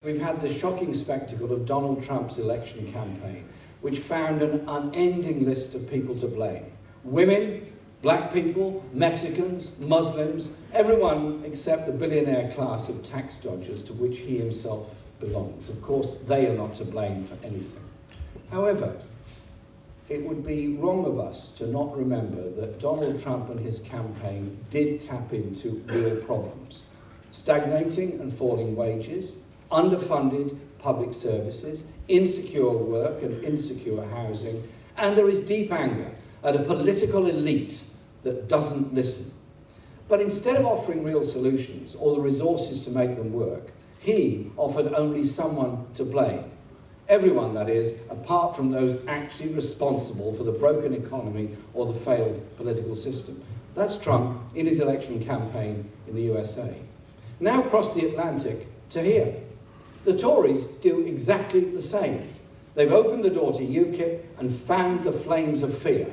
We've had the shocking spectacle of Donald Trump's election campaign, which found an unending list of people to blame. Women, black people, Mexicans, Muslims, everyone except the billionaire class of tax dodgers to which he himself belongs. Of course, they are not to blame for anything. However, it would be wrong of us to not remember that Donald Trump and his campaign did tap into real problems. Stagnating and falling wages, underfunded public services, insecure work and insecure housing, and there is deep anger at a political elite that doesn't listen. But instead of offering real solutions or the resources to make them work, he offered only someone to blame. Everyone, that is, apart from those actually responsible for the broken economy or the failed political system. That's Trump in his election campaign in the USA. Now across the Atlantic to here. The Tories do exactly the same. They've opened the door to UKIP and fanned the flames of fear.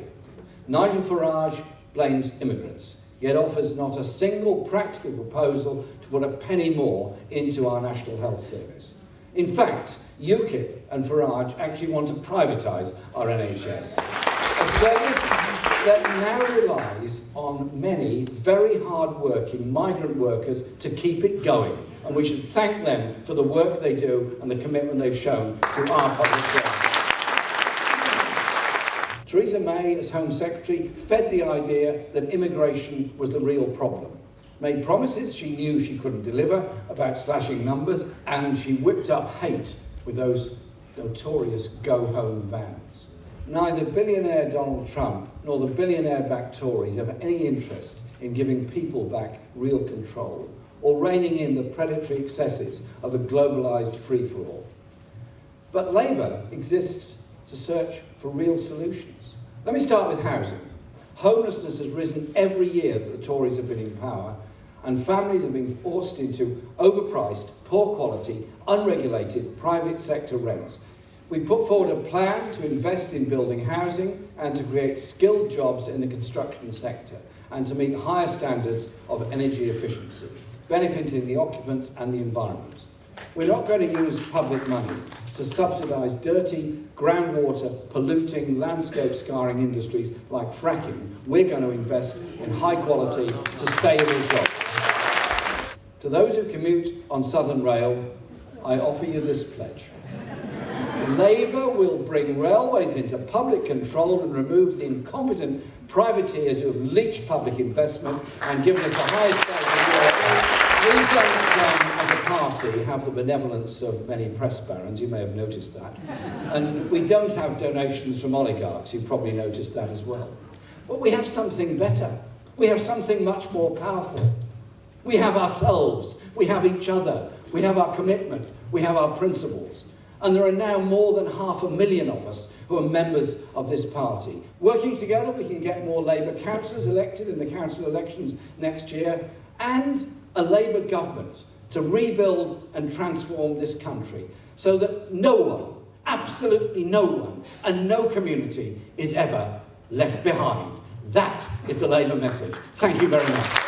Nigel Farage blames immigrants, yet offers not a single practical proposal to put a penny more into our National Health Service. In fact, UKIP and Farage actually want to privatise our NHS, a service that now relies on many very hard-working migrant workers to keep it going. And we should thank them for the work they do and the commitment they've shown to our public service. Theresa May, as Home Secretary, fed the idea that immigration was the real problem. Made promises she knew she couldn't deliver about slashing numbers, and she whipped up hate with those notorious go-home vans. Neither billionaire Donald Trump nor the billionaire-backed Tories have any interest in giving people back real control or reining in the predatory excesses of a globalised free-for-all. But Labour exists to search for real solutions. Let me start with housing. Homelessness has risen every year that the Tories have been in power, and families have been forced into overpriced, poor quality, unregulated private sector rents. We put forward a plan to invest in building housing and to create skilled jobs in the construction sector and to meet higher standards of energy efficiency, benefiting the occupants and the environment. We're not going to use public money to subsidise dirty, groundwater, polluting, landscape scarring industries like fracking. We're going to invest in high-quality, sustainable jobs. To those who commute on Southern Rail, I offer you this pledge. Labour will bring railways into public control and remove the incompetent privateers who have leached public investment and given us the highest salary in Europe. We don't, as a party, have the benevolence of many press barons, you may have noticed that. And we don't have donations from oligarchs, you probably noticed that as well. But we have something better. We have something much more powerful. We have ourselves, we have each other, we have our commitment, we have our principles. And there are now more than 500,000 of us who are members of this party. Working together, we can get more Labour councillors elected in the council elections next year, and a Labour government to rebuild and transform this country so that no one, absolutely no one, and no community is ever left behind. That is the Labour message. Thank you very much.